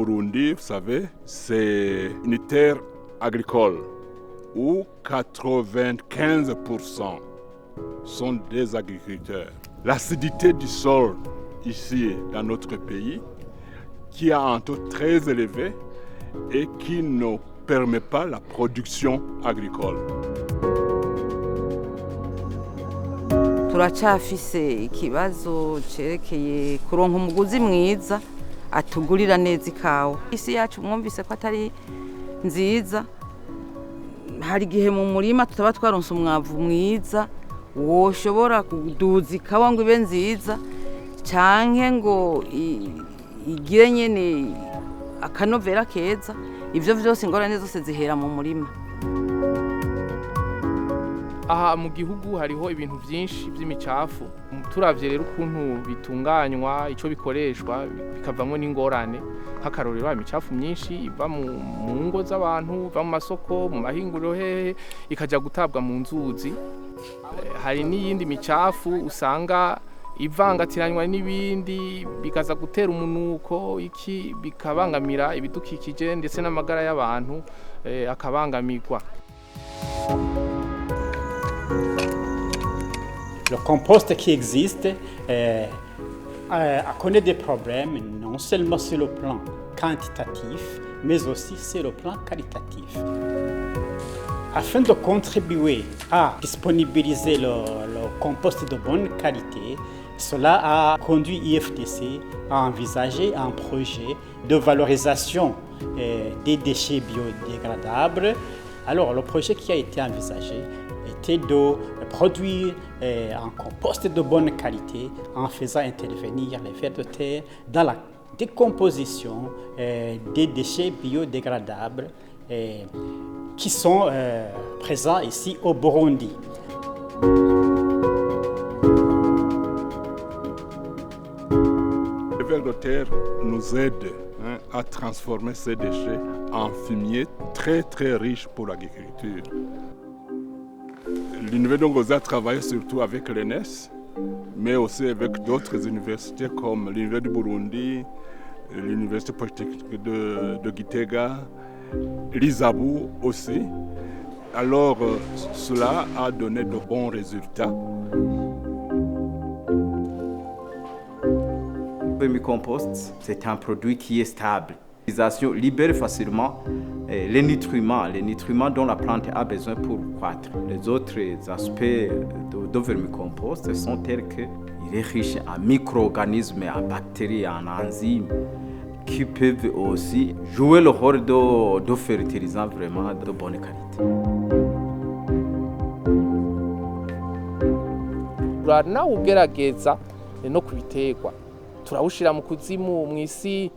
Burundi, vous savez, c'est une terre agricole où 95% sont des agriculteurs. L'acidité du sol ici dans notre pays, qui est un taux très élevé et qui ne permet pas la production agricole. Turacafise ikibazo cerekeye kuronka umuguzi mwiza atugurira neza ikawa. Isi yacu mwumvise ko atari nziza, hari igihe mu murima tutaba twaronse umwavu mwiza woshobora kuduza ikawa ngo ibe nziza canke ngo igire nyene akanovera keza. Ivyo vyose ingorane zose zihera mu murima. Aha mu gihugu hariho ibintu byinshi by'imicafu, turavye rero ukuntu bitunganywa, ico bikoreshwa bikavamwo n'ingorane. Nk'akarorero imicafu myinshi iva mu ngo z'abantu, iva mu masoko, mu mahinguriro hehe, ikaja gutabwa mu nzuzi. Hari n'iyindi micafu usanga ivangatiranywa n'ibindi bikaza gutera umunuko, iki bikabangamira ibidukikije ndetse n'amagara y'abantu akabangamirwa. Le compost qui existe connaît des problèmes non seulement sur le plan quantitatif, mais aussi sur le plan qualitatif. Afin de contribuer à disponibiliser le compost de bonne qualité, cela a conduit IFDC à envisager un projet de valorisation des déchets biodégradables. Alors, le projet qui a été envisagé était de produire un compost de bonne qualité en faisant intervenir les vers de terre dans la décomposition des déchets biodégradables qui sont présents ici au Burundi. Les vers de terre nous aident à transformer ces déchets en fumier très très riche pour l'agriculture. L'Université de Ngozi a travaillé surtout avec l'ENS, mais aussi avec d'autres universités comme l'Université du Burundi, l'Université polytechnique de Gitega, l'ISABU aussi. Alors cela a donné de bons résultats. Le vermicompost, c'est un produit qui est stable. L'utilisation libère facilement les nutriments dont la plante a besoin pour croître. Les autres aspects de vermicompost sont tels qu'il est riche en micro-organismes, en bactéries, en enzymes qui peuvent aussi jouer le rôle de fertilisant vraiment de bonne qualité. Ugerageza no kubiterwa turawushira mu kuzimu mw'isi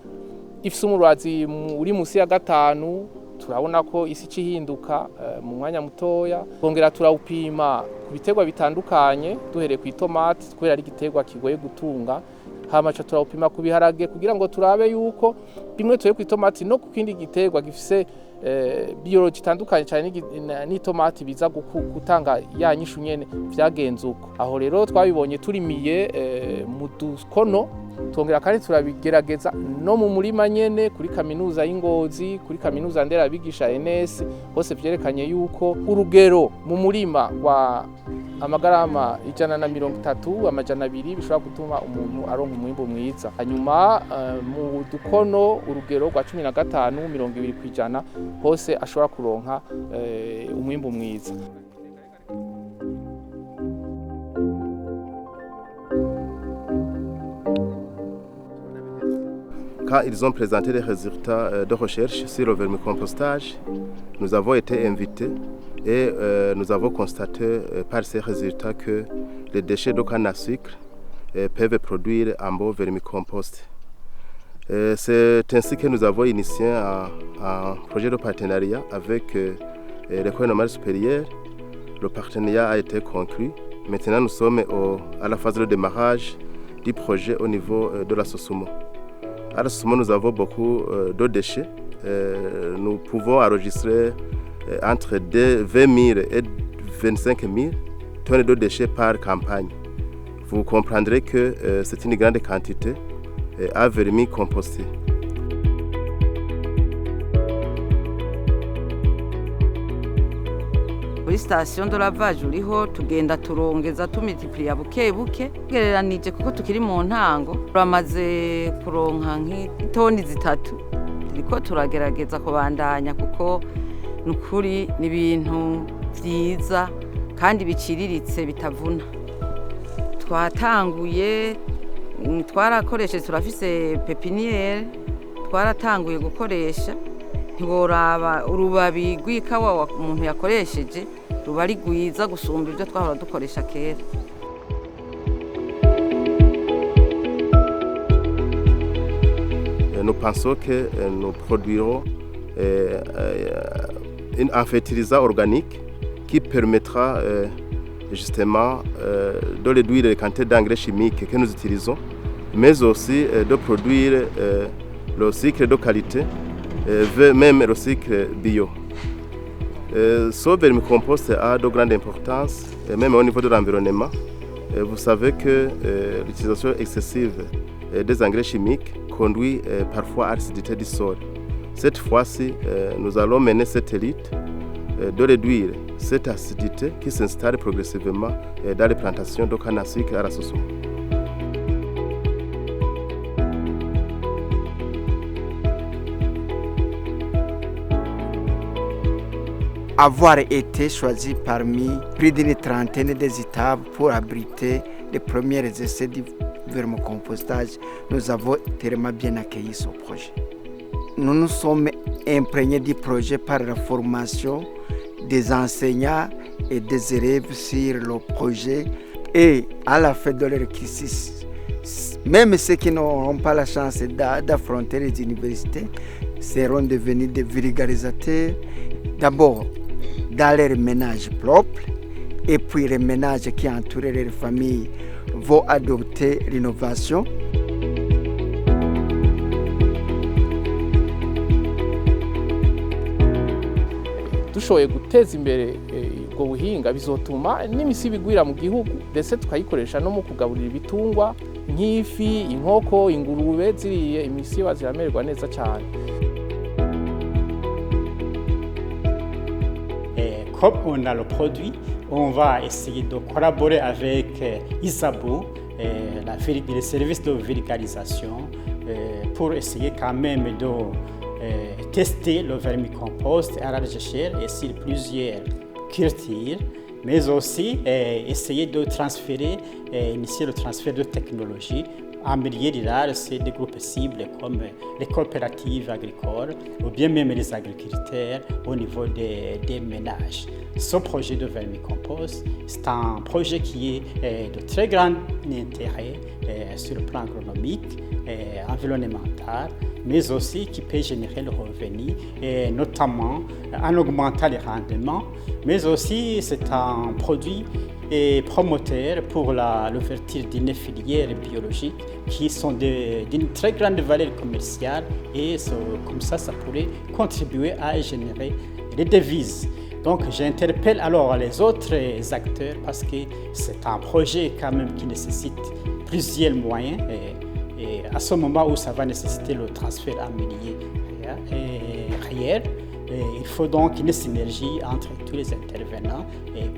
ifise umurazi uri musi ya 5, turabona ko isi cihinduka mu mwanya mutoya. Kongera turawupima ku biterwa bitandukanye duhereye ku itomati kubera ari igiterwa kigoye gutunga, hamaca turawupima ku biharage kugira ngo turabe yuko bimwe tuye ku itomati no ku kindi giterwa gifise biology itandukanye cyane n'itomati biza gutanga ya nyishu nyene vyagenze uko. Aho rero twabibonye turimiye mu dukono, tongera kandi turabigerageza no mu murima nyene kuri kaminuza y'Ingozi, kuri kaminuza nderabigisha NS, hose vyerekanye yuko urugero mu murima wa amagarama 130 amajana 200 bishobora gutuma umuntu aronka umwimbo mwiza. Hanyuma mu dukono urugero rwa 15 20% hose ashobora kuronka umwimbo mwiza. Quand ils ont présenté les résultats de recherche sur le vermicompostage, nous avons été invités et nous avons constaté par ces résultats que les déchets de canne à sucre peuvent produire un beau vermicompost. C'est ainsi que nous avons initié un projet de partenariat avec l'École normale supérieure. Le partenariat a été conclu. Maintenant, nous sommes à la phase de démarrage du projet au niveau de la Sosumo. À la Sosumo, nous avons beaucoup de déchets. Nous pouvons enregistrer entre 20 000 et 25 000 tonnes de déchets par campagne. Vous comprendrez que c'est une grande quantité à vermicomposter. kuri station de lavage uriho tugenda turongeza tumultiplier buke buke gereranije kuko tukiri mu ntango turamaze kuronka nk'itoni 3 turiko turagerageza kubandanya kuko nukuri ni ibintu vyiza kandi biciriritse bitavuna. Twatanguye twarakoresheje turafise pepiniere twaratanguye gukoresha ntiboraba urubabi rw'ikawa umuntu yakoresheje ruba ari rwiza gusumba ibyo twahora dukoresha kera. Nous pensons que nous produirons un fertilisant organique qui permettra justement de réduire les quantités d'engrais chimiques que nous utilisons, mais aussi de produire le cycle de qualité, même le cycle bio. Ce vermicompost a de grande importance, même au niveau de l'environnement. Vous savez que l'utilisation excessive des engrais chimiques conduit parfois à l'acidité du sol. Cette fois-ci, nous allons mener cette lutte de réduire cette acidité qui s'installe progressivement dans les plantations de canne à sucre à la Soso. Avoir été choisi parmi plus d'une trentaine des étapes pour abriter les premiers essais du vermicompostage, nous avons tellement bien accueilli ce projet. Nous nous sommes imprégnés du projet par la formation des enseignants et des élèves sur le projet et à la fin de leur exercice, même ceux qui n'auront pas la chance d'affronter les universités seront devenus des vulgarisateurs, d'abord dans leur ménage propre et puis les ménages qui entourent leur famille vont adopter l'innovation. dushoboye guteza imbere ubwo buhinga bizotuma n'imisibi igwira mu gihugu ndetse tukayikoresha no mu kugaburira ibitungwa nk'ifi, inkoko, ingurube ziriye imisiba ziramererwa neza cyane. Comme on a le produit, on va essayer de collaborer avec Isabu, les services de vulgarisation, pour essayer quand même de tester le vermicompost à large échelle et sur plusieurs cultures, mais aussi essayer de transférer, initier le transfert de technologie en milieu rural, c'est des groupes cibles comme les coopératives agricoles ou bien même les agriculteurs au niveau des ménages. Ce projet de vermicompost, c'est un projet qui est de très grand intérêt sur le plan agronomique, environnemental, mais aussi qui peut générer le revenu, notamment en augmentant les rendements, mais aussi c'est un produit promoteur pour l'ouverture d'une filière biologique qui sont d'une très grande valeur commerciale et comme ça pourrait contribuer à générer des devises. Donc j'interpelle alors les autres acteurs parce que c'est un projet quand même qui nécessite plusieurs moyens et à ce moment où ça va nécessiter le transfert en milieu réel, il faut donc une synergie entre tous les intervenants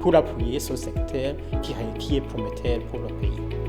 pour appuyer ce secteur qui est prometteur pour le pays.